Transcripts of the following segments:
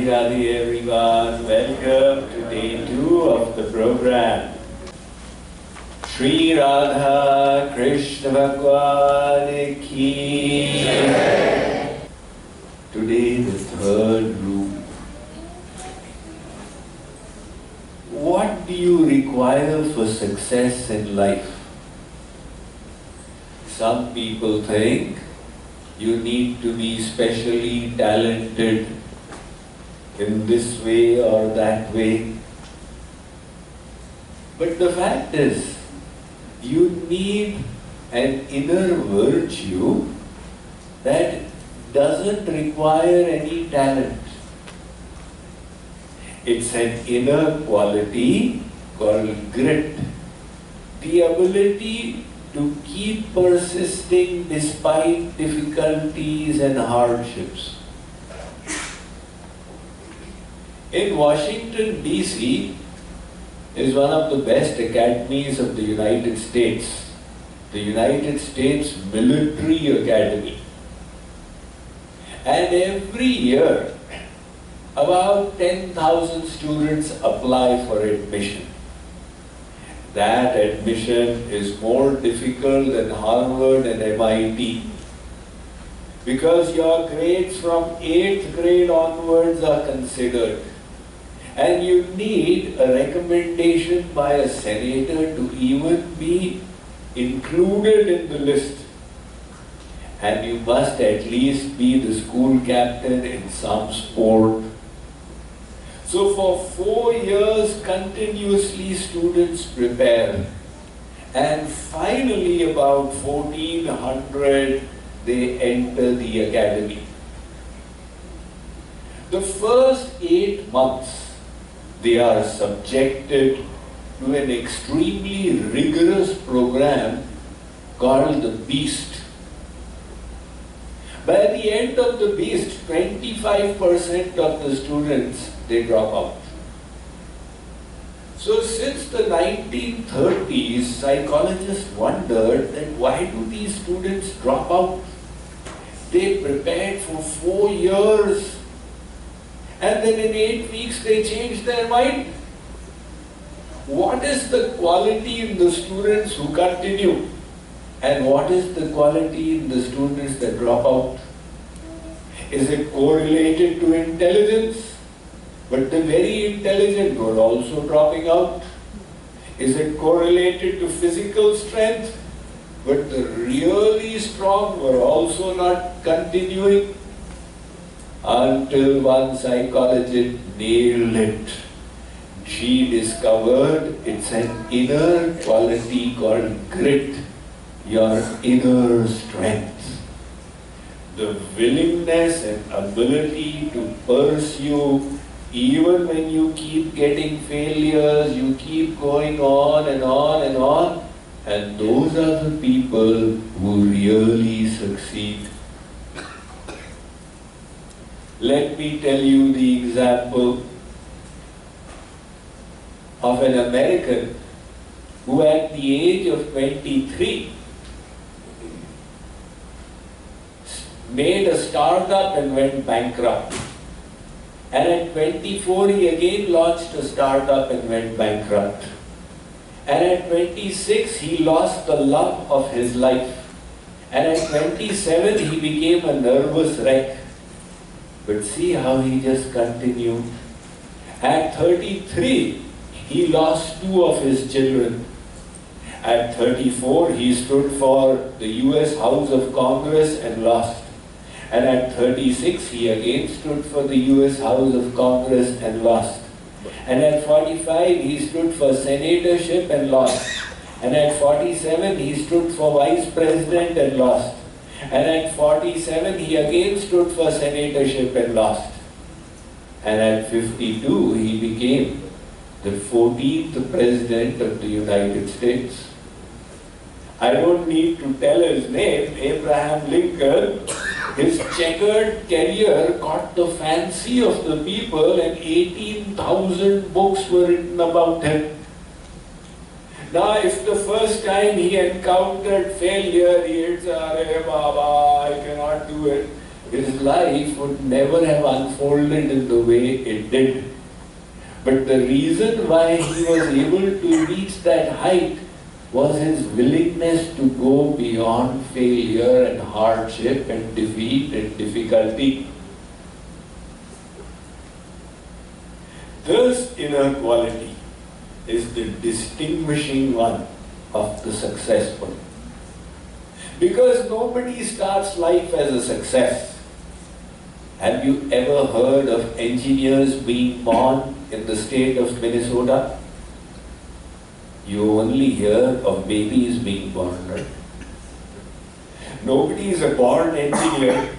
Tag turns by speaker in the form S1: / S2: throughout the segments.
S1: Radhe Radhe everyone, welcome to day 2 of the program. Shri Radha Krishna Bhagwan Ki. Today the third group. What do you require for success in life? Some people think you need to be specially talented in this way or that way. But the fact is, you need an inner virtue that doesn't require any talent. It's an inner quality called grit. The ability to keep persisting despite difficulties and hardships. In Washington, D.C. is one of the best academies of the United States, the United States Military Academy. And every year, about 10,000 students apply for admission. That admission is more difficult than Harvard and MIT because your grades from 8th grade onwards are considered, and you need a recommendation by a senator to even be included in the list, and you must at least be the school captain in some sport. So for 4 years continuously students prepare, and finally about 1400 they enter the academy. The first 8 months they are subjected to an extremely rigorous program called the Beast. By the end of the Beast, 25% of the students they drop out. So since the 1930s, psychologists wondered that why do these students drop out? They prepared for 4 years and then in 8 weeks they changed their mind. What is the quality in the students who continue? And what is the quality in the students that drop out? Is it correlated to intelligence? But the very intelligent were also dropping out. Is it correlated to physical strength? But the really strong were also not continuing. Until one psychologist nailed it. She discovered it's an inner quality called grit, your inner strength. The willingness and ability to pursue. Even when you keep getting failures, you keep going on and on and on. And those are the people who really succeed. Let me tell you the example of an American who at the age of 23 made a startup and went bankrupt. And at 24, he again launched a startup and went bankrupt. And at 26, he lost the love of his life. And at 27, he became a nervous wreck. But see how he just continued. At 33, he lost 2 of his children. At 34, he stood for the US House of Congress and lost. And at 36, he again stood for the US House of Congress and lost. And at 45, he stood for senatorship and lost. And at 47, he stood for vice president and lost. And at 47, he again stood for senatorship and lost. And at 52, he became the 14th president of the United States. I don't need to tell his name, Abraham Lincoln. His checkered career caught the fancy of the people and 18,000 books were written about him. Now, if the first time he encountered failure, he would say, "Arey Baba, I cannot do it." his life would never have unfolded in the way it did. But the reason why he was able to reach that height was his willingness to go beyond failure and hardship and defeat and difficulty. This inner quality is the distinguishing one of the successful. Because nobody starts life as a success. Have you ever heard of engineers being born in the state of Minnesota? You only hear of babies being born, right? Nobody is a born engineer,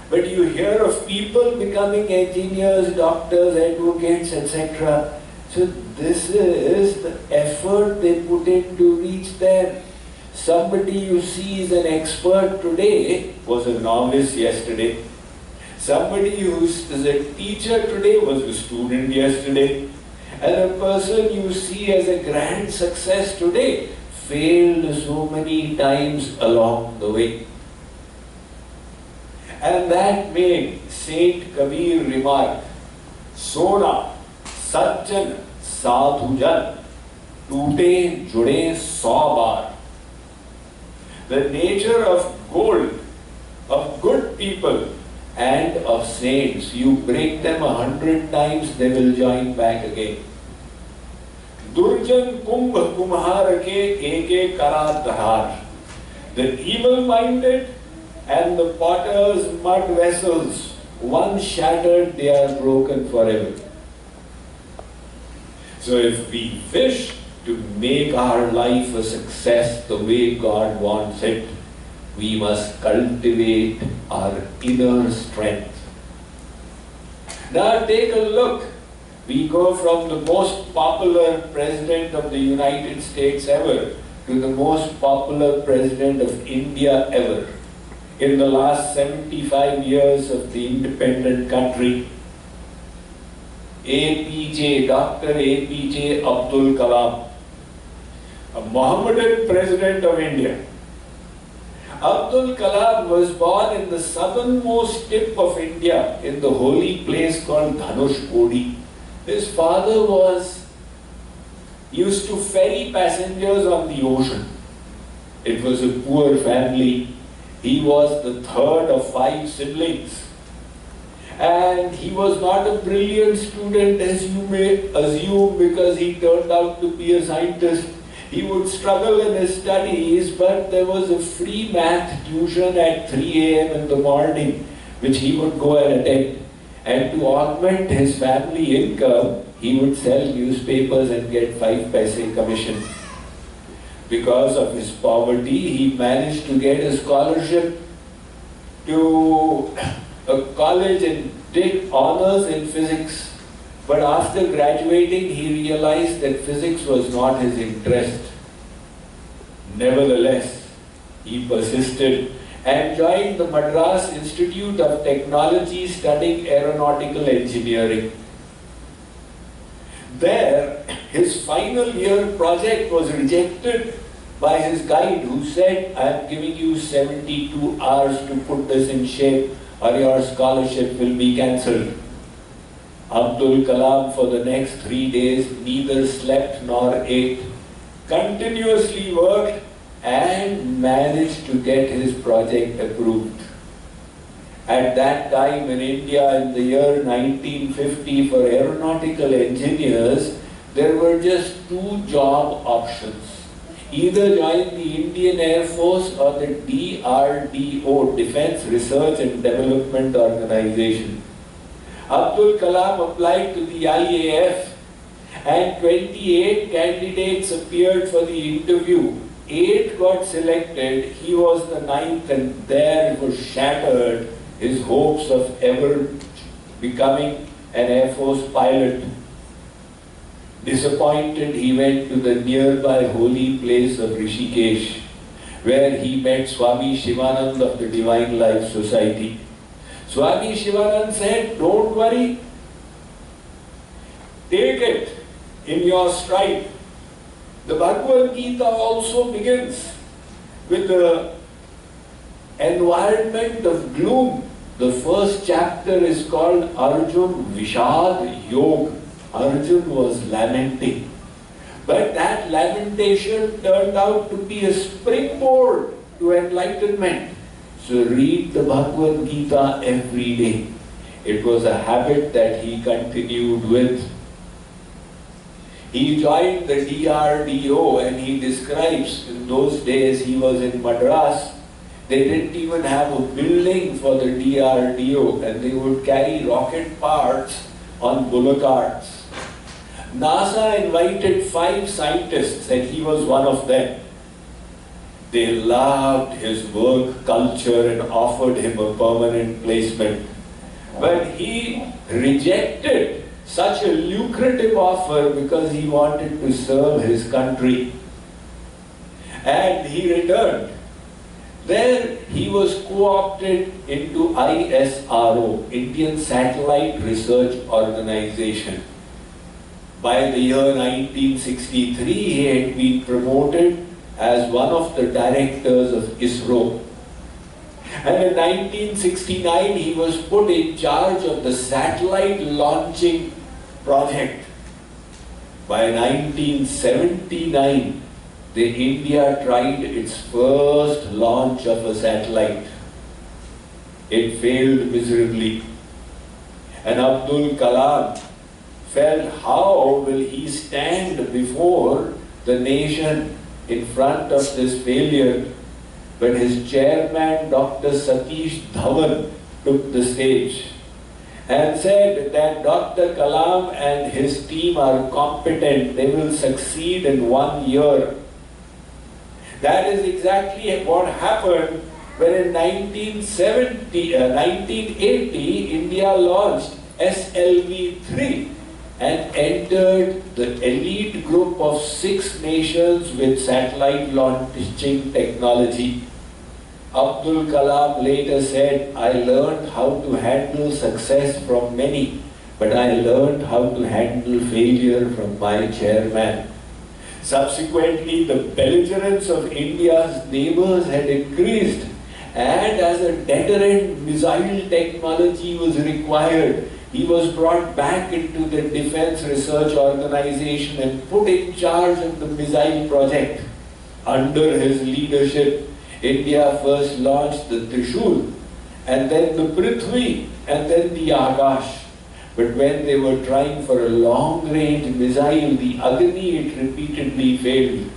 S1: but you hear of people becoming engineers, doctors, advocates, etc. So this is the effort they put in to reach there. Somebody you see is an expert today was a novice yesterday. Somebody who is a teacher today was a student yesterday. And a person you see as a grand success today failed so many times along the way. And that made Saint Kabir remark, Sona, Sajjan, Sadhujan, Tute Jude Sabar. The nature of gold, of good people, and of saints, you break them 100 times, they will join back again. Durjan Kumbh Kumhar ke eke karat dhar. The evil-minded and the potter's mud vessels, once shattered, they are broken forever. So if we wish to make our life a success the way God wants it, we must cultivate our inner strength. Now take a look. We go from the most popular president of the United States ever to the most popular president of India ever. In the last 75 years of the independent country, APJ, Dr. APJ Abdul Kalam, a Mohammedan president of India. Abdul Kalam was born in the southernmost tip of India in the holy place called Dhanushkodi. His father used to ferry passengers on the ocean. It was a poor family. He was the third of 5 siblings. And he was not a brilliant student as you may assume because he turned out to be a scientist. He would struggle in his studies, but there was a free math tuition at 3 a.m. in the morning, which he would go and attend. And to augment his family income, he would sell newspapers and get 5 paise commission. Because of his poverty, he managed to get a scholarship to a college and did honors in physics. But after graduating, he realized that physics was not his interest. Nevertheless, he persisted and joined the Madras Institute of Technology studying aeronautical engineering. There, his final year project was rejected by his guide who said, I am giving you 72 hours to put this in shape or your scholarship will be cancelled. Abdul Kalam for the next 3 days neither slept nor ate, continuously worked and managed to get his project approved. At that time in India in the year 1950 for aeronautical engineers, there were just 2 job options. Either join the Indian Air Force or the DRDO, Defense Research and Development Organization. Abdul Kalam applied to the IAF and 28 candidates appeared for the interview. 8 got selected, he was the 9th and there was shattered his hopes of ever becoming an Air Force pilot. Disappointed, he went to the nearby holy place of Rishikesh, where he met Swami Shivanand of the Divine Life Society. Swami Shivanand said, don't worry, take it in your stride. The Bhagavad Gita also begins with the environment of gloom The first chapter is called Arjun Vishad Yog. Arjun was lamenting. But that lamentation turned out to be a springboard to enlightenment. So read the Bhagavad Gita every day. It was a habit that he continued with. He joined the DRDO, and he describes in those days he was in Madras. They didn't even have a building for the DRDO, and they would carry rocket parts on bullock carts. NASA invited 5 scientists, and he was one of them. They loved his work culture and offered him a permanent placement. But he rejected such a lucrative offer because he wanted to serve his country. And he returned. There he was co-opted into ISRO, Indian Satellite Research Organization. By the year 1963, he had been promoted as one of the directors of ISRO. And in 1969, he was put in charge of the satellite launching project. By 1979, India tried its first launch of a satellite. It failed miserably. And Abdul Kalam felt, how will he stand before the nation in front of this failure? But his chairman, Dr. Satish Dhawan, took the stage and said that Dr. Kalam and his team are competent. They will succeed in 1 year. That is exactly what happened when in 1980, India launched SLV-3 and entered the elite group of 6 nations with satellite launching technology. Abdul Kalam later said, I learned how to handle success from many, but I learned how to handle failure from my chairman. Subsequently, the belligerence of India's neighbors had increased, and as a deterrent, missile technology was required. He was brought back into the Defense Research Organization and put in charge of the missile project. Under his leadership, India first launched the Trishul, and then the Prithvi, and then the Akash. But when they were trying for a long-range missile, the Agni, it repeatedly failed.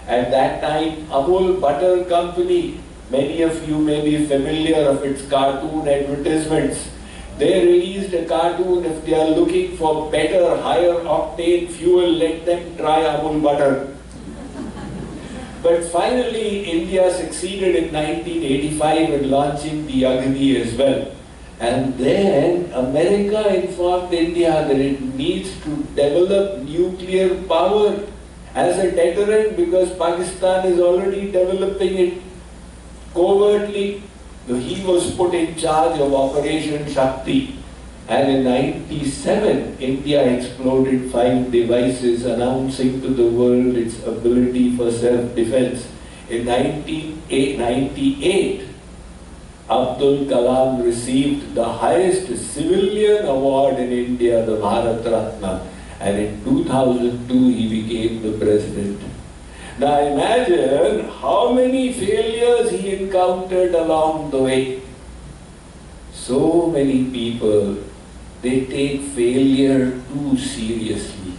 S1: At that time, Amul Butter Company, many of you may be familiar of its cartoon advertisements. They released a cartoon, if they are looking for better, higher octane fuel, let them try Amul Butter. But finally, India succeeded in 1985 in launching the Agni as well. And then America informed India that it needs to develop nuclear power as a deterrent because Pakistan is already developing it covertly. So he was put in charge of Operation Shakti. And in 1997, India exploded 5 devices announcing to the world its ability for self-defense. In 1998, Abdul Kalam received the highest civilian award in India, the Bharat Ratna. And in 2002, he became the president. Now imagine how many failures he encountered along the way. So many people, they take failure too seriously.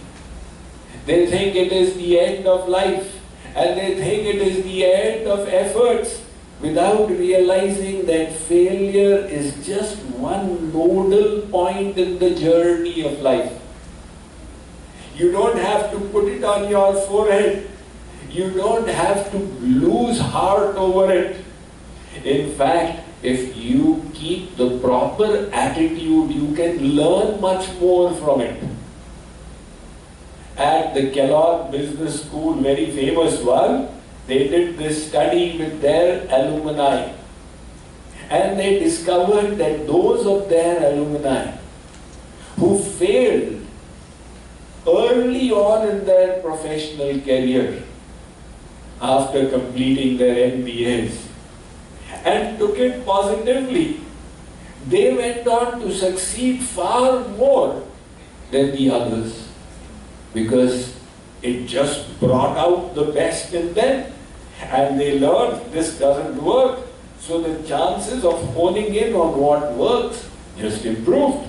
S1: They think it is the end of life, and they think it is the end of efforts, without realizing that failure is just one nodal point in the journey of life. You don't have to put it on your forehead. You don't have to lose heart over it. In fact, if you keep the proper attitude, you can learn much more from it. At the Kellogg Business School, very famous one, they did this study with their alumni. And they discovered that those of their alumni who failed early on in their professional career, after completing their MBAs, and took it positively, they went on to succeed far more than the others because it just brought out the best in them and they learned this doesn't work. So the chances of honing in on what works just improved.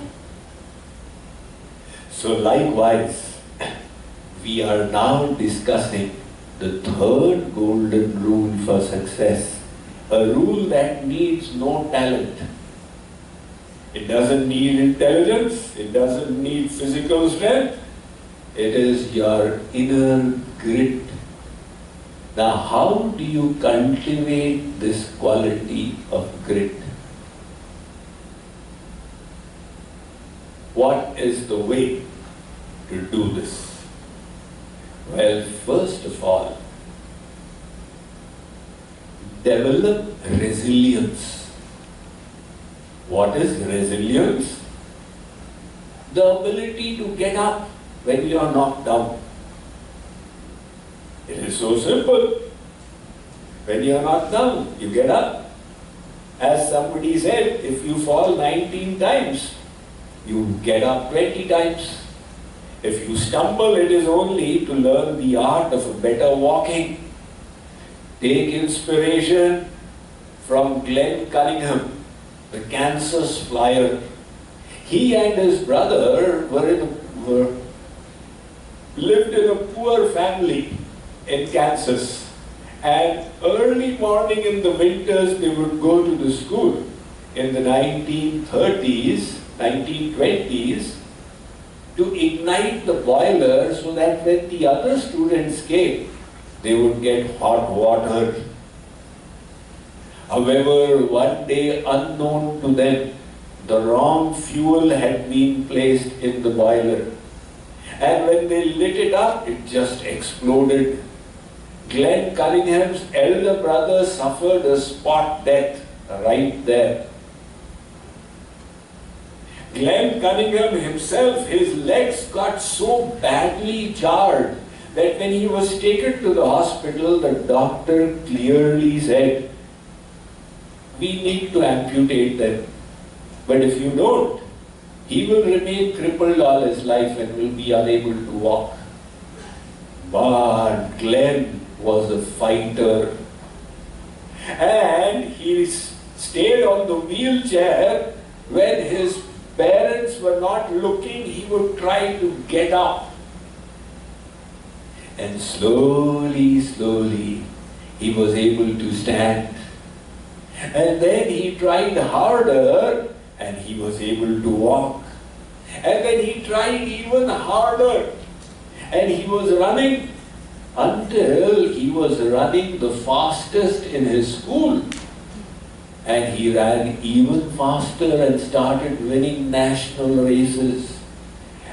S1: So likewise, we are now discussing the third golden rule for success, a rule that needs no talent. It doesn't need intelligence, it doesn't need physical strength, it is your inner grit. Now, how do you cultivate this quality of grit? What is the way to do this? Well, first of all, develop resilience. What is resilience? The ability to get up when you are knocked down. It is so simple. When you are knocked down, you get up. As somebody said, if you fall 19 times, you get up 20 times. If you stumble, it is only to learn the art of a better walking. Take inspiration from Glenn Cunningham, the Kansas flyer. He and his brother lived in a poor family in Kansas, and early morning in the winters they would go to the school in the 1930s, 1920s to ignite the boiler so that when the other students came, they would get hot water. However, one day, unknown to them, the wrong fuel had been placed in the boiler. And when they lit it up, it just exploded. Glenn Cunningham's elder brother suffered a spot death right there. Glenn Cunningham himself, his legs got so badly charred that when he was taken to the hospital, the doctor clearly said, "We need to amputate them. But if you don't, he will remain crippled all his life and will be unable to walk." But Glenn was a fighter. And he stayed on the wheelchair. When his parents were not looking, he would try to get up. And slowly, slowly, he was able to stand. And then he tried harder, and he was able to walk. And then he tried even harder, and he was running until he was running the fastest in his school. And he ran even faster and started winning national races.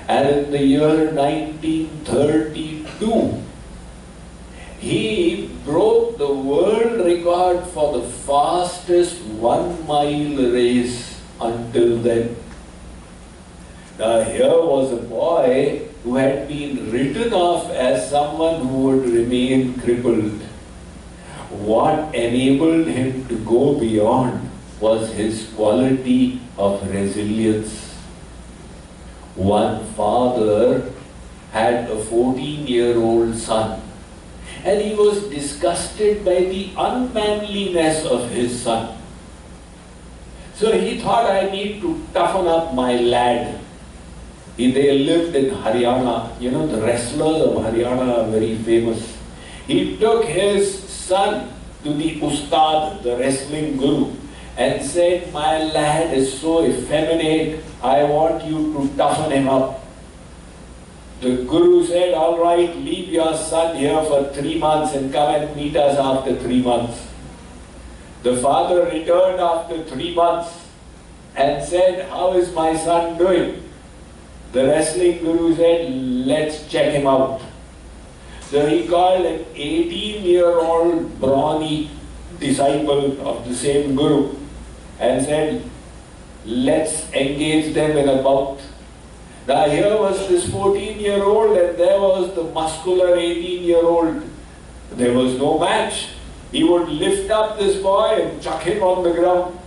S1: And in the year 1932, he broke the world record for the fastest 1 mile race until then. Now here was a boy who had been written off as someone who would remain crippled. What enabled him to go beyond was his quality of resilience. One father had a 14-year-old son, and he was disgusted by the unmanliness of his son. So he thought, I need to toughen up my lad. They lived in Haryana. You know, the wrestlers of Haryana are very famous. He took his son to the Ustad, the wrestling guru, and said, my lad is so effeminate, I want you to toughen him up. The guru said, all right, leave your son here for 3 months and come and meet us after 3 months. The father returned after 3 months and said, how is my son doing? The wrestling guru said, let's check him out. So he called an 18-year-old brawny disciple of the same guru and said, let's engage them in a bout. Now here was this 14-year-old and there was the muscular 18-year-old. There was no match. He would lift up this boy and chuck him on the ground.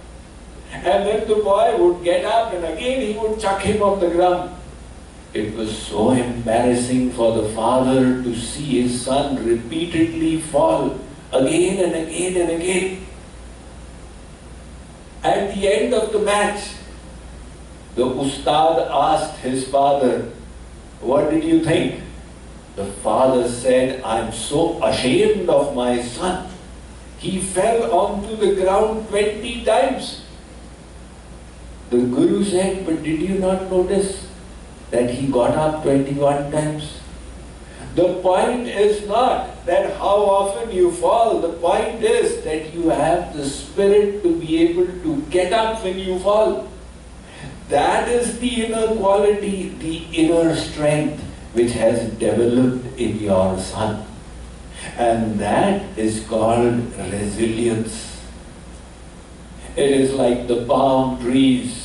S1: And then the boy would get up and again he would chuck him on the ground. It was so embarrassing for the father to see his son repeatedly fall again and again and again. At the end of the match, the ustad asked his father, "What did you think?" The father said, "I'm so ashamed of my son. He fell onto the ground 20 times. The Guru said, "But did you not notice that he got up 21 times? The point is not that how often you fall. The point is that you have the spirit to be able to get up when you fall. That is the inner quality, the inner strength which has developed in your son. And that is called resilience. It is like the palm trees.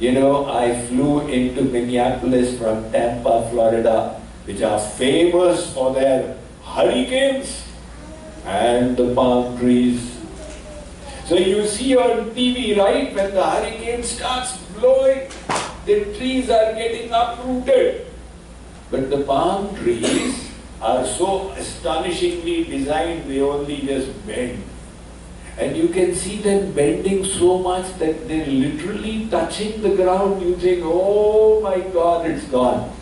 S1: You know, I flew into Minneapolis from Tampa, Florida, which are famous for their hurricanes and the palm trees. So you see on TV, right, when the hurricane starts blowing, the trees are getting uprooted. But the palm trees are so astonishingly designed, they only just bend. And you can see them bending so much that they're literally touching the ground. You think, oh my God, it's gone.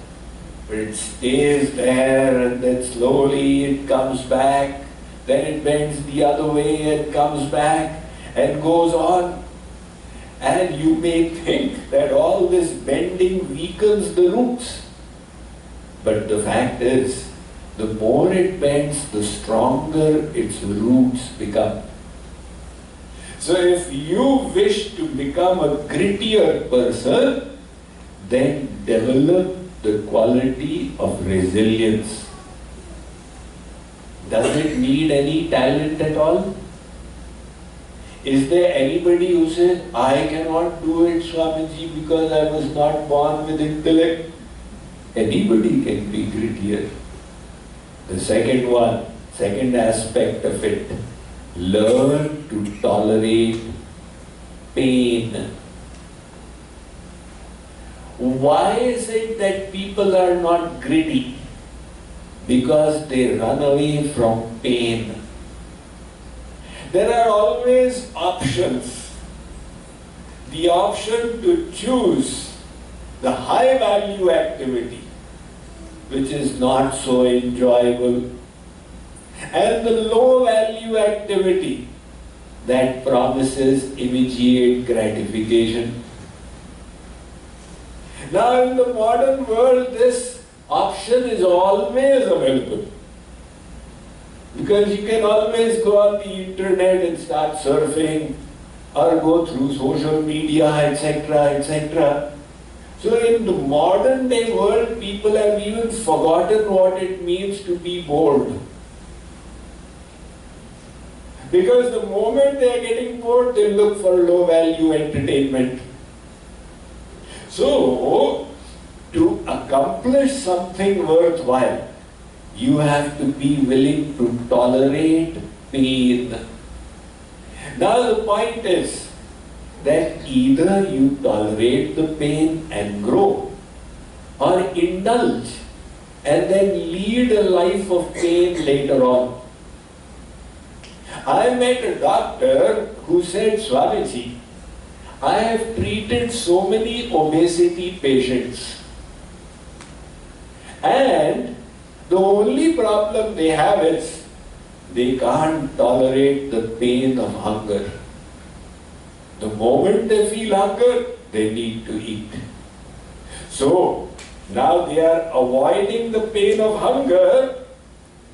S1: But it stays there and then slowly it comes back. Then it bends the other way and comes back and goes on. And you may think that all this bending weakens the roots. But the fact is, the more it bends, the stronger its roots become. So if you wish to become a grittier person, then develop the quality of resilience. Does it need any talent at all? Is there anybody who says, I cannot do it, Swamiji, because I was not born with intellect? Anybody can be grittier. The second aspect of it, learn to tolerate pain. Why is it that people are not gritty? Because they run away from pain. There are always options. The option to choose the high value activity, which is not so enjoyable, and the low value activity that promises immediate gratification. Now in the modern world, this option is always available, because you can always go on the internet and start surfing or go through social media, etc., etc. So in the modern day world, people have even forgotten what it means to be bored. Because the moment they are getting bored, they look for low value entertainment. So, to accomplish something worthwhile, you have to be willing to tolerate pain. Now the point is that either you tolerate the pain and grow, or indulge and then lead a life of pain later on. I met a doctor who said, Swamiji, I have treated so many obesity patients, and the only problem they have is they can't tolerate the pain of hunger. The moment they feel hunger, they need to eat. So now they are avoiding the pain of hunger,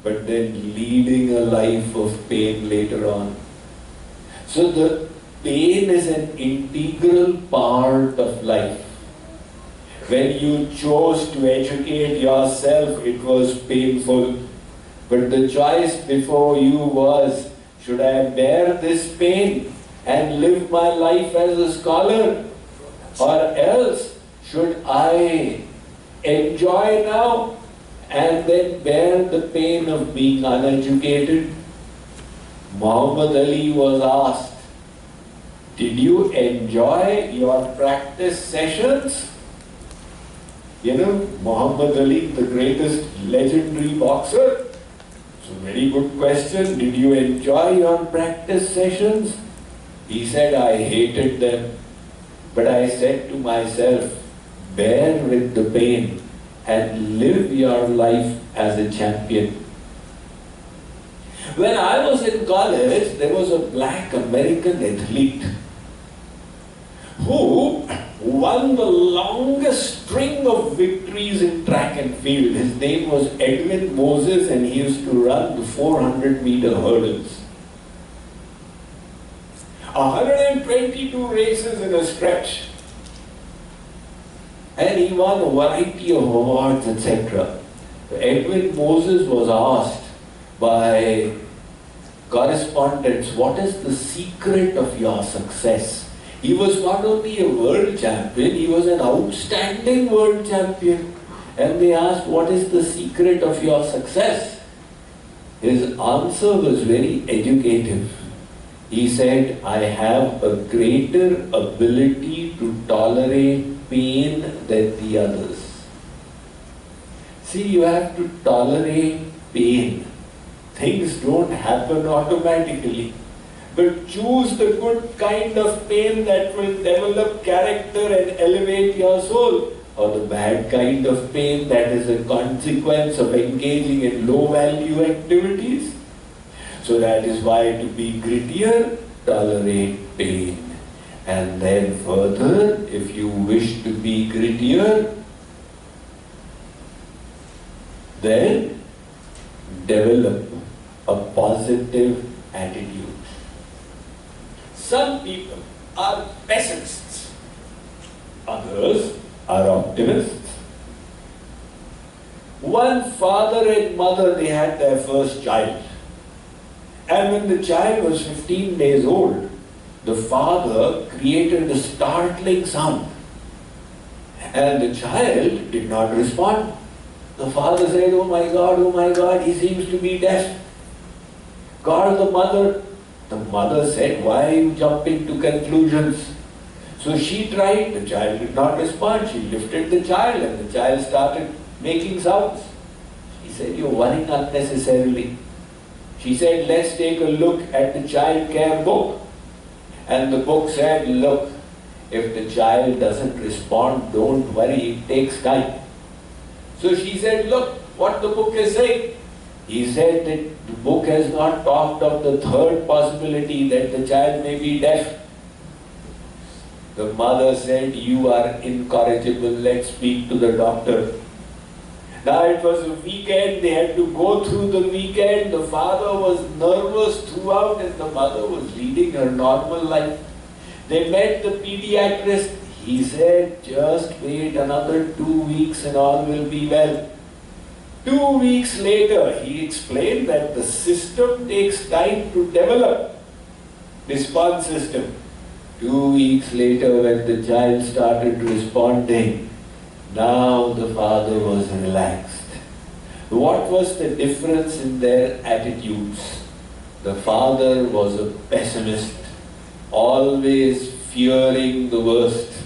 S1: but then leading a life of pain later on. So the pain is an integral part of life. When you chose to educate yourself, it was painful. But the choice before you was, should I bear this pain and live my life as a scholar? Or else, should I enjoy now and then bear the pain of being uneducated? Muhammad Ali was asked, Did you enjoy your practice sessions? You know, Muhammad Ali, the greatest legendary boxer. It's a very good question. Did you enjoy your practice sessions? He said, I hated them. But I said to myself, bear with the pain and live your life as a champion. When I was in college, there was a black American athlete who won the longest string of victories in track and field. His name was Edwin Moses, and he used to run the 400-meter hurdles. 122 races in a stretch. And he won a variety of awards, etc. Edwin Moses was asked by correspondents, what is the secret of your success? He was not only a world champion, he was an outstanding world champion. And they asked, what is the secret of your success? His answer was very educative. He said, I have a greater ability to tolerate pain than the others. See, you have to tolerate pain. Things don't happen automatically. But choose the good kind of pain that will develop character and elevate your soul, or the bad kind of pain that is a consequence of engaging in low-value activities. So that is why to be grittier, tolerate pain. And then further, if you wish to be grittier, then develop a positive attitude. Some people are pessimists, others are optimists. One father and mother, they had their first child. And when the child was 15 days old, the father created a startling sound. And the child did not respond. The father said, oh my God, he seems to be deaf. Called the mother. The mother said, why are you jumping to conclusions? So she tried, the child did not respond. She lifted the child and the child started making sounds. She said, you're worrying unnecessarily. She said, let's take a look at the child care book. And the book said, look, if the child doesn't respond, don't worry, it takes time. So she said, look what the book is saying. He said that the book has not talked of the third possibility, that the child may be deaf. The mother said, you are incorrigible, let's speak to the doctor. Now it was a weekend, they had to go through the weekend. The father was nervous throughout and the mother was leading her normal life. They met the pediatrist. He said, just wait another 2 weeks and all will be well. 2 weeks later, he explained that the system takes time to develop, response system. 2 weeks later, when the child started responding, now the father was relaxed. What was the difference in their attitudes? The father was a pessimist, always fearing the worst.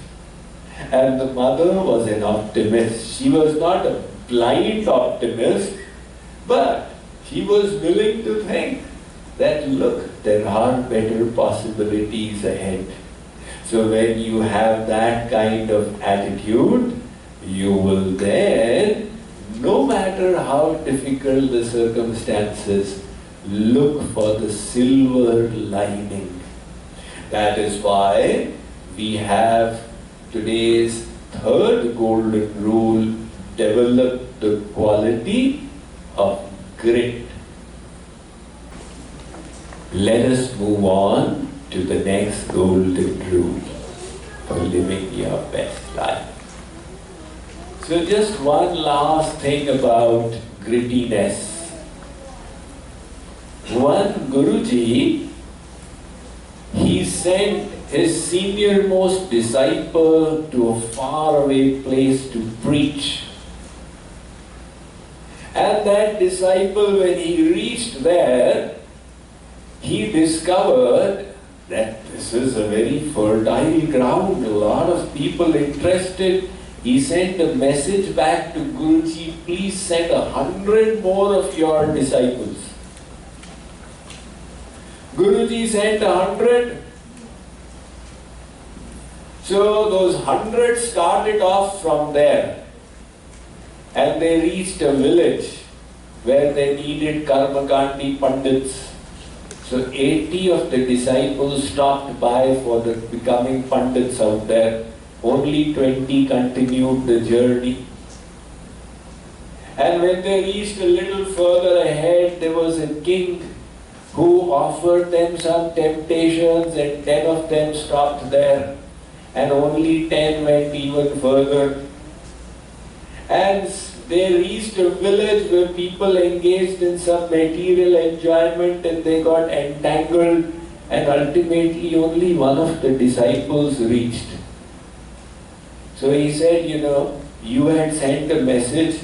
S1: And the mother was an optimist. She was not a blind optimist, but she was willing to think that, look, there are better possibilities ahead. So when you have that kind of attitude, you will then, no matter how difficult the circumstances, look for the silver lining. That is why we have today's third golden rule, develop the quality of grit. Let us move on to the next golden rule for living your best life. So just one last thing about grittiness. One Guruji, he sent his senior-most disciple to a faraway place to preach. And that disciple, when he reached there, he discovered that this is a very fertile ground, a lot of people interested. He sent a message back to Guruji, please send 100 more of your disciples. Guruji sent 100. So those 100 started off from there, and they reached a village where they needed Karmakandi Pandits. So 80 of the disciples stopped by for the becoming Pandits out there. Only 20 continued the journey. And when they reached a little further ahead, there was a king who offered them some temptations, and 10 of them stopped there. And only 10 went even further. And they reached a village where people engaged in some material enjoyment, and they got entangled, and ultimately only one of the disciples reached. So he said, you had sent a message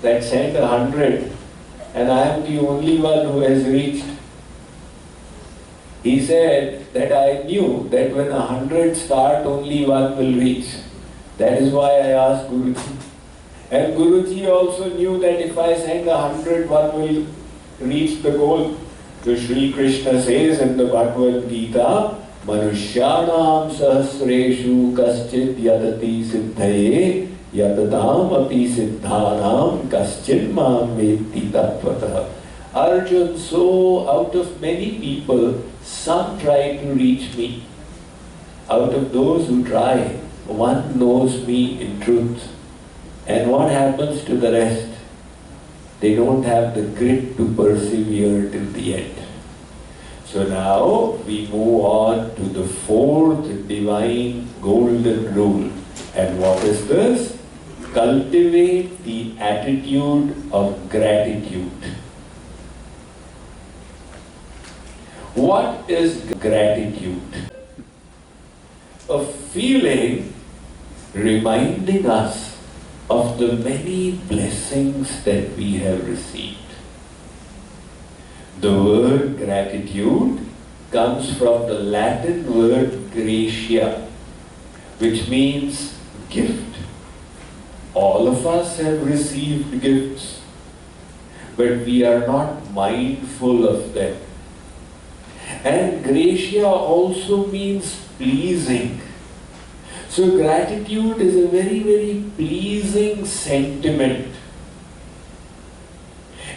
S1: that sent 100, and I am the only one who has reached. He said that I knew that when 100 start, only one will reach. That is why I asked Guruji. And Guruji also knew that if I send 100, one will reach the goal. So Sri Krishna says in the Bhagavad Gita, Manushyanam sahasreshu kaschid yadati siddhaye yadadam api siddhanam kaschid mam vetti tattvataha. Arjun, so out of many people, some try to reach me. Out of those who try, one knows me in truth. And what happens to the rest? They don't have the grit to persevere till the end. So now we move on to the fourth divine golden rule. And what is this? Cultivate the attitude of gratitude. What is gratitude? A feeling reminding us of the many blessings that we have received. The word gratitude comes from the Latin word gratia, which means gift. All of us have received gifts, but we are not mindful of them. And gratia also means pleasing. So gratitude is a very, very pleasing sentiment.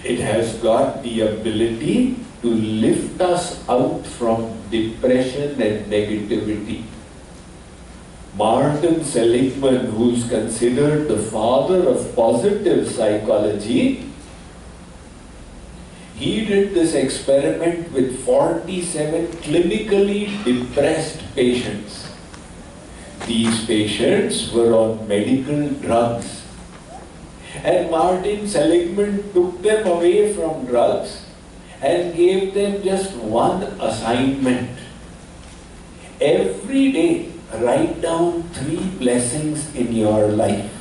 S1: It has got the ability to lift us out from depression and negativity. Martin Seligman, who is considered the father of positive psychology, he did this experiment with 47 clinically depressed patients. These patients were on medical drugs. And Martin Seligman took them away from drugs and gave them just one assignment. Every day, write down 3 blessings in your life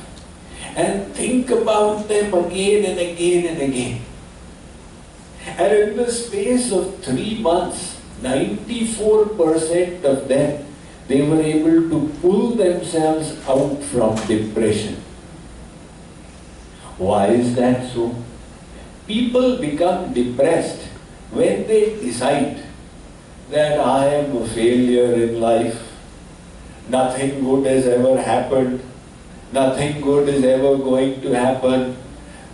S1: and think about them again and again and again. And in the space of 3 months, 94% of them, they were able to pull themselves out from depression. Why is that so? People become depressed when they decide that I am a failure in life, nothing good has ever happened, nothing good is ever going to happen,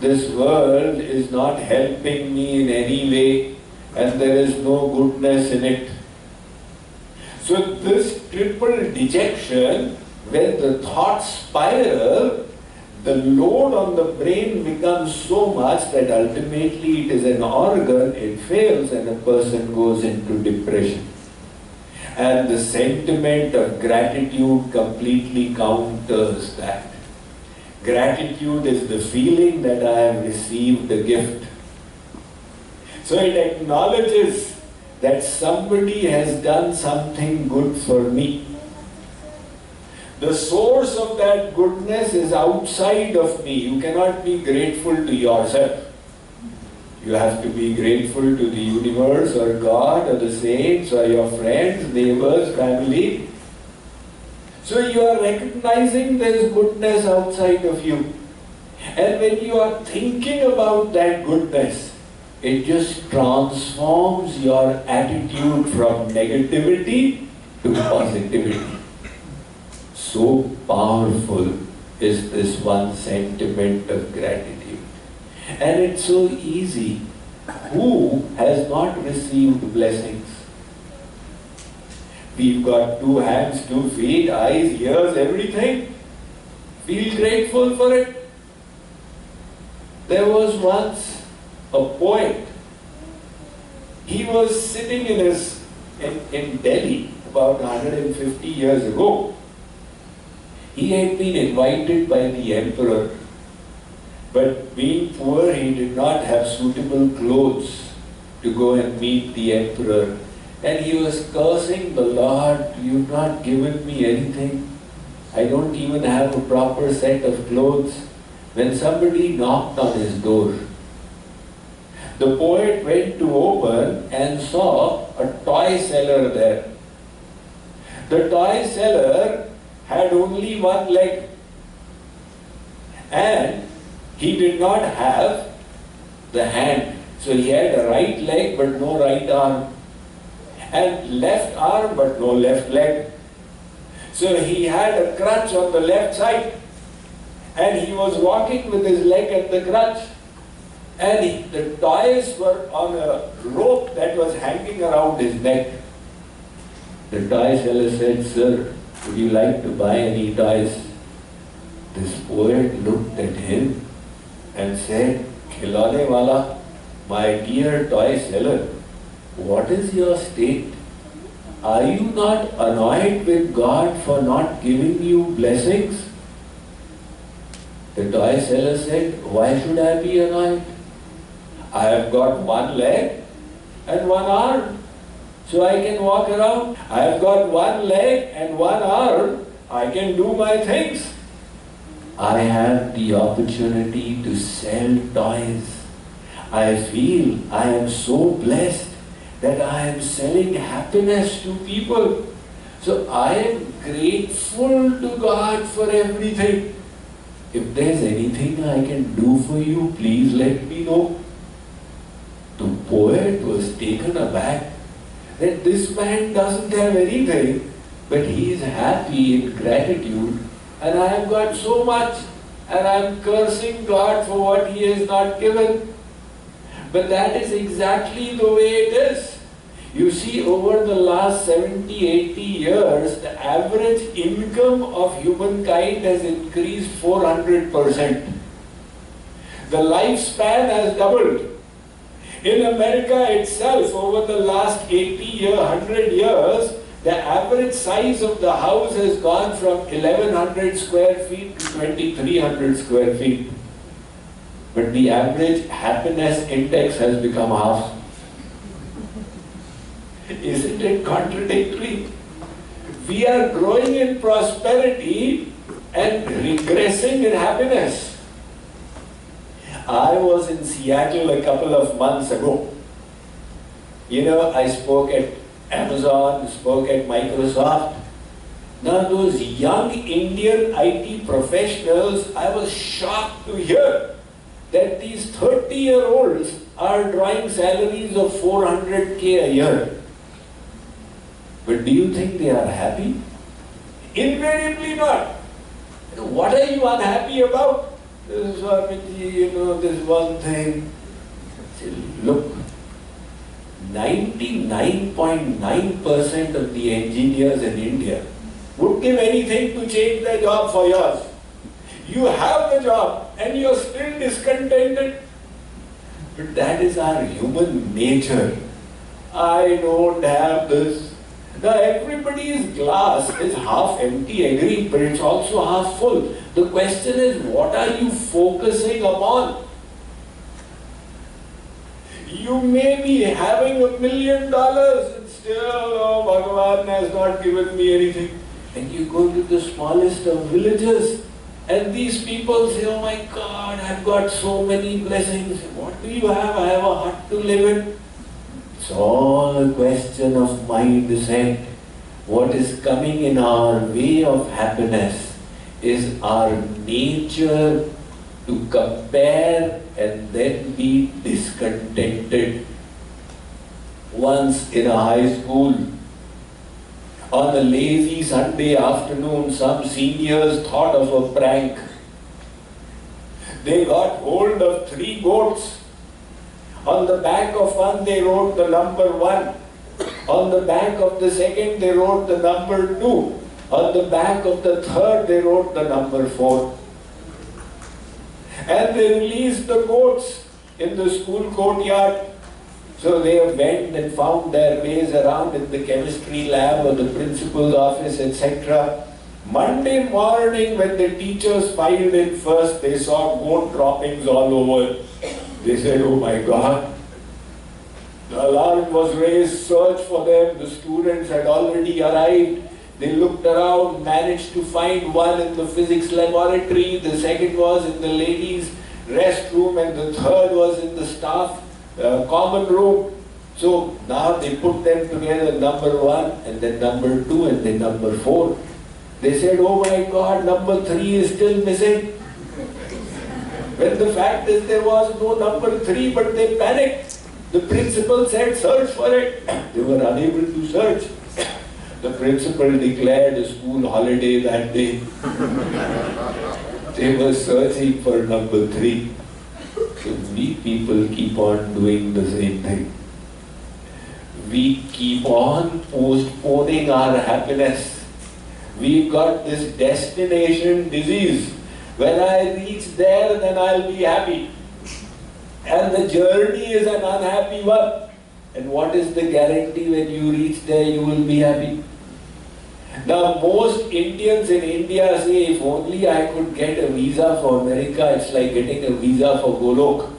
S1: this world is not helping me in any way, and there is no goodness in it. So this triple dejection, when the thoughts spiral, the load on the brain becomes so much that ultimately it is an organ, it fails, and a person goes into depression. And the sentiment of gratitude completely counters that. Gratitude is the feeling that I have received a gift. So it acknowledges that somebody has done something good for me. The source of that goodness is outside of me. You cannot be grateful to yourself. You have to be grateful to the universe or God or the saints or your friends, neighbors, family. So you are recognizing there is goodness outside of you. And when you are thinking about that goodness, it just transforms your attitude from negativity to positivity. So powerful is this one sentiment of gratitude. And it's so easy. Who has not received blessings? We've got 2 hands, 2 feet, eyes, ears, everything. Feel grateful for it. There was once a poet. He was sitting in Delhi about 150 years ago. He had been invited by the emperor, but being poor, he did not have suitable clothes to go and meet the emperor. And he was cursing the Lord, "You've not given me anything. I don't even have a proper set of clothes." When somebody knocked on his door, the poet went to open and saw a toy seller there. The toy seller had only 1 leg, and he did not have the hand. So he had a right leg but no right arm, and left arm but no left leg. So he had a crutch on the left side, and he was walking with his leg at the crutch, and the toys were on a rope that was hanging around his neck. The toy seller said, "Sir, would you like to buy any toys?" This poet looked at him and said, "Khilone wala, my dear toy seller, what is your state? Are you not annoyed with God for not giving you blessings?" The toy seller said, "Why should I be annoyed? I have got 1 leg and 1 arm, so I can walk around. I have got 1 leg and 1 arm, I can do my things. I have the opportunity to sell toys. I feel I am so blessed that I am selling happiness to people. So I am grateful to God for everything. If there's anything I can do for you, please let me know." The poet was taken aback that this man doesn't have anything, but he is happy in gratitude, and I have got so much, and I am cursing God for what He has not given. But that is exactly the way it is. You see, over the last 70, 80 years, the average income of humankind has increased 400%. The lifespan has doubled. In America itself, over the last 100 years, the average size of the house has gone from 1100 square feet to 2300 square feet. But the average happiness index has become half. Isn't it contradictory? We are growing in prosperity and regressing in happiness. I was in Seattle a couple of months ago. You know, I spoke at Amazon, spoke at Microsoft. Now those young Indian IT professionals, I was shocked to hear that these 30-year-olds are drawing salaries of 400K a year. But do you think they are happy? Invariably not. What are you unhappy about? Swamiji, you know, this one thing. Say, look, 99.9% of the engineers in India would give anything to change their job for yours. You have the job and you are still discontented. But that is our human nature. I don't have this. Now everybody's glass is half empty, agreed, but it's also half full. The question is, what are you focusing upon? You may be having $1 million and still, oh, Bhagavan has not given me anything. And you go to the smallest of villages And these people say, oh my God, I've got so many blessings. What do you have? I have a hut to live in. It's all a question of mindset. What is coming in our way of happiness is our nature to compare and then be discontented. Once in a high school, on a lazy Sunday afternoon, some seniors thought of a prank. They got hold of 3 goats. On the back of one they wrote the number 1. On the back of the second they wrote the number 2. On the back of the third they wrote the number 4. And they released the goats in the school courtyard. So they went and found their ways around in the chemistry lab or the principal's office, etc. Monday morning when the teachers filed in first, they saw goat droppings all over. They said, oh my God. The alarm was raised, search for them. The students had already arrived. They looked around, managed to find one in the physics laboratory. The second was in the ladies' restroom, and the third was in the staff common room. So now they put them together, number 1 and then number 2 and then number 4. They said, oh my God, number 3 is still missing. When the fact is there was no number 3, but they panicked. The principal said, search for it. They were unable to search. The principal declared a school holiday that day. They were searching for number 3. So we people keep on doing the same thing. We keep on postponing our happiness. We've got this destination disease. When I reach there, then I'll be happy. And the journey is an unhappy one. And what is the guarantee when you reach there, you will be happy? Now, most Indians in India say, if only I could get a visa for America, it's like getting a visa for Golok.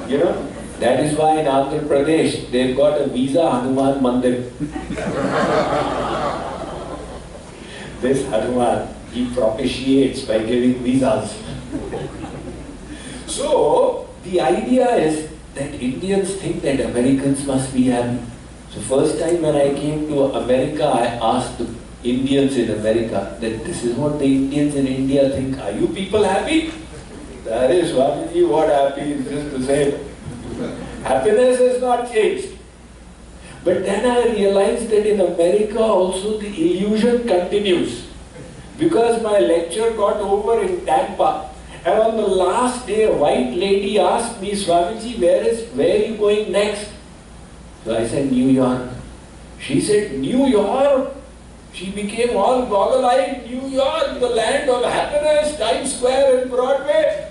S1: You know, that is why in Andhra Pradesh, they've got a visa Hanuman Mandir. This Hanuman, he propitiates by giving visas. So, the idea is that Indians think that Americans must be happy. So first time when I came to America, I asked the Indians in America that this is what the Indians in India think. Are you people happy? That is, Swamiji, what happy is just the same. Happiness has not changed. But then I realized that in America also the illusion continues. Because my lecture got over in Tampa, and on the last day a white lady asked me, Swamiji, where are you going next? So I said, New York. She said, New York? She became all goggle-eyed. New York, the land of happiness, Times Square and Broadway.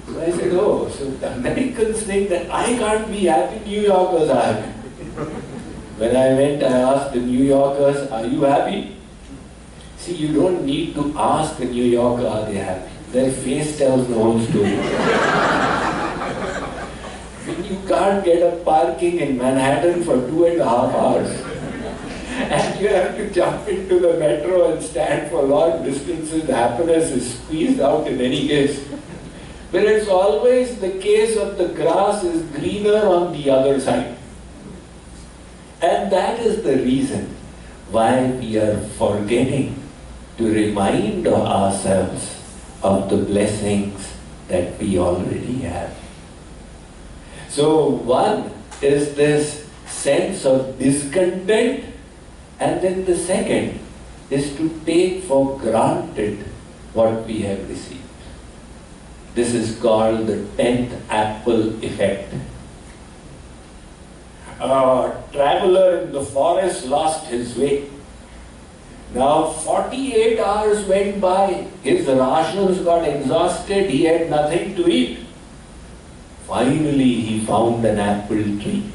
S1: So I said, oh, so the Americans think that I can't be happy, New Yorkers are happy. When I went, I asked the New Yorkers, are you happy? See, you don't need to ask a New Yorker, are they happy? Their face tells the whole story. You can't get a parking in Manhattan for 2.5 hours. And you have to jump into the metro and stand for long distances. The happiness is squeezed out in any case. But it's always the case of the grass is greener on the other side. And that is the reason why we are forgetting to remind ourselves of the blessings that we already have. So one is this sense of discontent, and then the second is to take for granted what we have received. This is called the 10th apple effect. A traveler in the forest lost his way. Now 48 hours went by, his rations got exhausted, he had nothing to eat. Finally, he found an apple tree,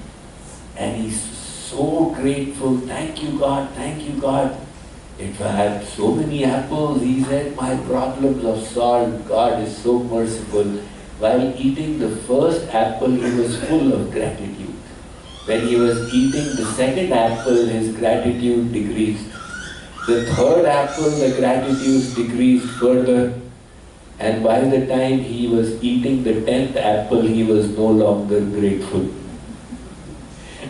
S1: and he's so grateful. Thank you, God, thank you, God. If I had so many apples, he said, my problems are solved. God is so merciful. While eating the first apple, he was full of gratitude. When he was eating the second apple, his gratitude decreased. The third apple, the gratitude decreased further. And by the time he was eating the 10th apple, he was no longer grateful.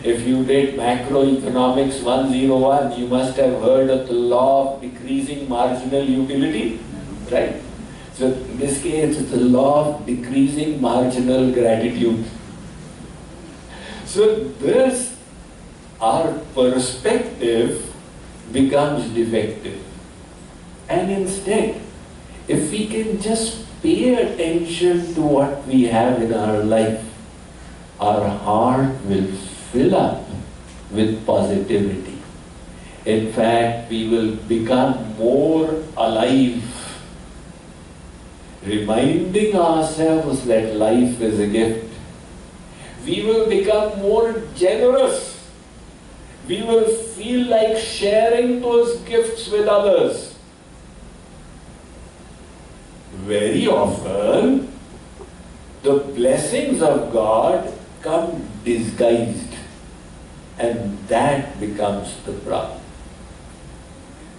S1: If you did macroeconomics 101, you must have heard of the law of decreasing marginal utility, right? So in this case, it's the law of decreasing marginal gratitude. So this, our perspective becomes defective. And instead, if we can just pay attention to what we have in our life, our heart will fill up with positivity. In fact, we will become more alive, reminding ourselves that life is a gift. We will become more generous. We will feel like sharing those gifts with others. Very often, the blessings of God come disguised, and that becomes the problem.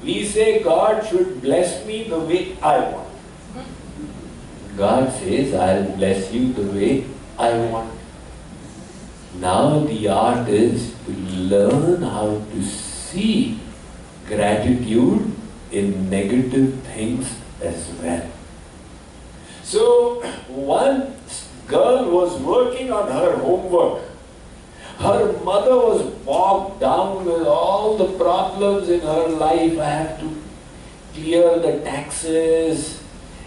S1: We say God should bless me the way I want. God says, I'll bless you the way I want. Now the art is to learn how to see gratitude in negative things as well. So one girl was working on her homework. Her mother was bogged down with all the problems in her life. I have to clear the taxes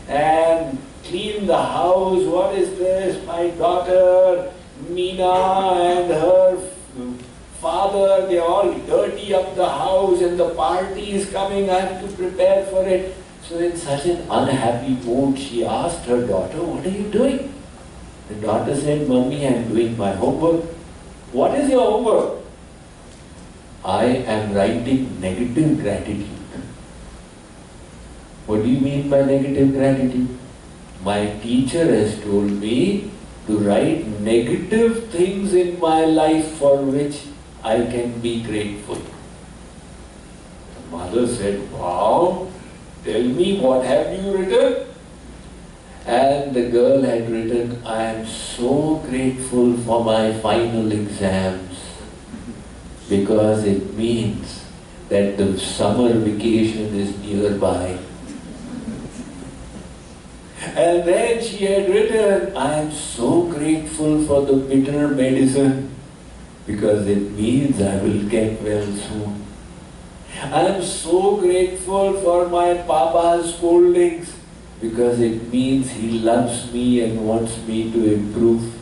S1: and clean the house. What is this? My daughter Meena and her father, they all dirty up the house and the party is coming. I have to prepare for it. So in such an unhappy mood, she asked her daughter, what are you doing? The daughter said, Mummy, I am doing my homework. What is your homework? I am writing negative gratitude. What do you mean by negative gratitude? My teacher has told me to write negative things in my life for which I can be grateful. The mother said, wow, tell me, what have you written? And the girl had written, I am so grateful for my final exams because it means that the summer vacation is nearby. And then she had written, I am so grateful for the bitter medicine because it means I will get well soon. I am so grateful for my Papa's scoldings because it means he loves me and wants me to improve.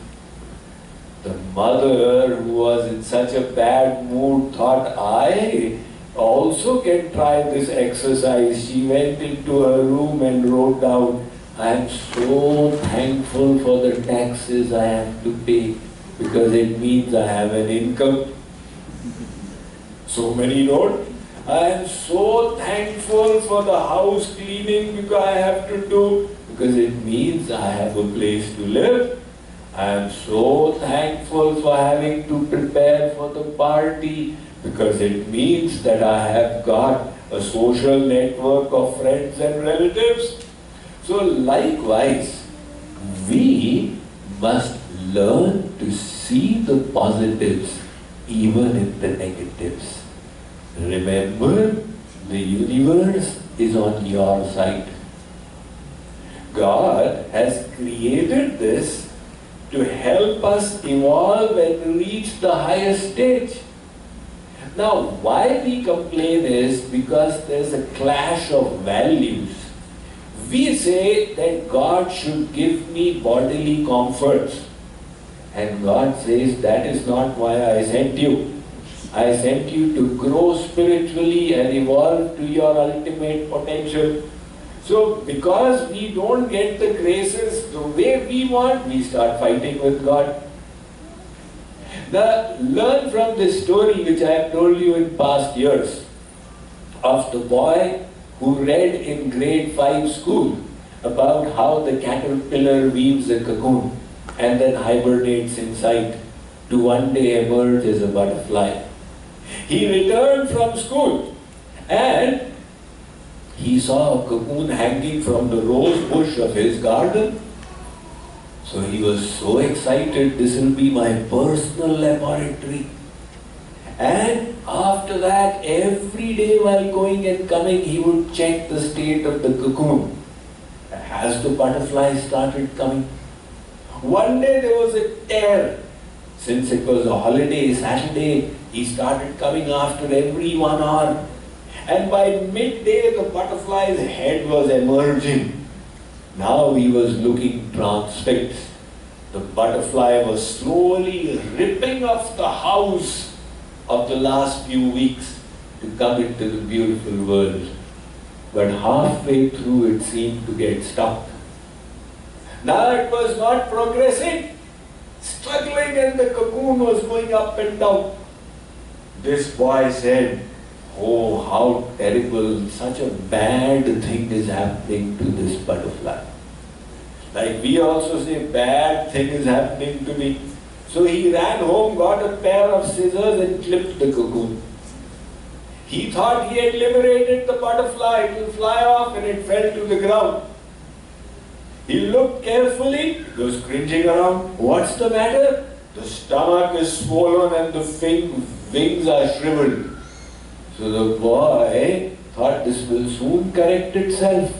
S1: The mother, who was in such a bad mood, thought, I also can try this exercise. She went into her room and wrote down, I am so thankful for the taxes I have to pay because it means I have an income. So many wrote, I am so thankful for the house cleaning because I have to do, because it means I have a place to live. I am so thankful for having to prepare for the party because it means that I have got a social network of friends and relatives. So likewise, we must learn to see the positives even in the negatives. Remember, the universe is on your side. God has created this to help us evolve and reach the highest stage. Now, why we complain is because there's a clash of values. We say that God should give me bodily comforts. And God says, that is not why I sent you. I sent you to grow spiritually and evolve to your ultimate potential. So, because we don't get the graces the way we want, we start fighting with God. Now, learn from this story which I have told you in past years of the boy who read in grade 5 school about how the caterpillar weaves a cocoon and then hibernates inside to one day emerge as a butterfly. He returned from school and he saw a cocoon hanging from the rose bush of his garden. So he was so excited, this will be my personal laboratory. And after that, every day while going and coming, he would check the state of the cocoon. As the butterflies started coming, one day there was a tear. Since it was a holiday, Saturday, he started coming after every 1 hour. And by midday, the butterfly's head was emerging. Now he was looking transfixed. The butterfly was slowly ripping off the house of the last few weeks to come into the beautiful world. But halfway through, it seemed to get stuck. Now it was not progressing, struggling, and the cocoon was going up and down. This boy said, "Oh, how terrible, such a bad thing is happening to this butterfly." Like we also say, bad thing is happening to me. So he ran home, got a pair of scissors and clipped the cocoon. He thought he had liberated the butterfly, it will fly off, and it fell to the ground. He looked carefully, it was cringing around. What's the matter? The stomach is swollen and the wings are shriveled. So the boy thought this will soon correct itself.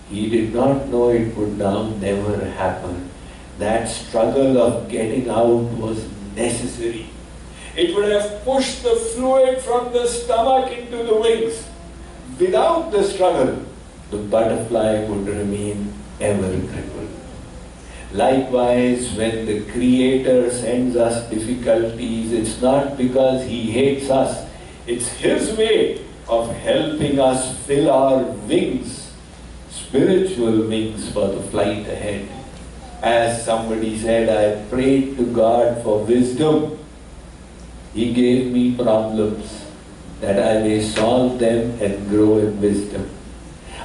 S1: He did not know it would now never happen. That struggle of getting out was necessary. It would have pushed the fluid from the stomach into the wings. Without the struggle, the butterfly would remain ever crippled. Likewise, when the Creator sends us difficulties, it's not because He hates us. It's His way of helping us fill our wings, spiritual wings, for the flight ahead. As somebody said, I prayed to God for wisdom. He gave me problems that I may solve them and grow in wisdom.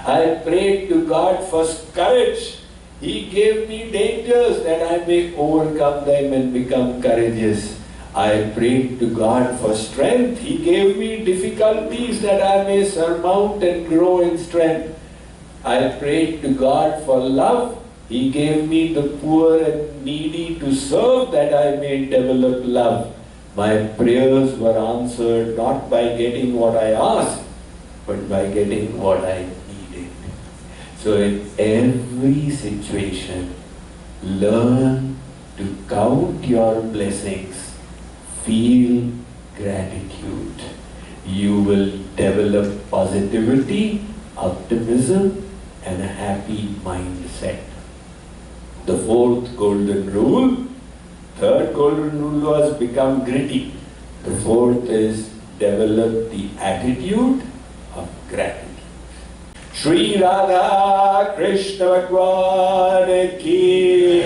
S1: I prayed to God for courage. He gave me dangers that I may overcome them and become courageous. I prayed to God for strength. He gave me difficulties that I may surmount and grow in strength. I prayed to God for love. He gave me the poor and needy to serve that I may develop love. My prayers were answered not by getting what I asked, but by getting what I needed. So in every situation, learn to count your blessings, feel gratitude. You will develop positivity, optimism, and a happy mindset. The fourth golden rule, third golden rule was become gritty. The fourth is develop the attitude of gratitude. Shri Radha Krishna Bhagwan ki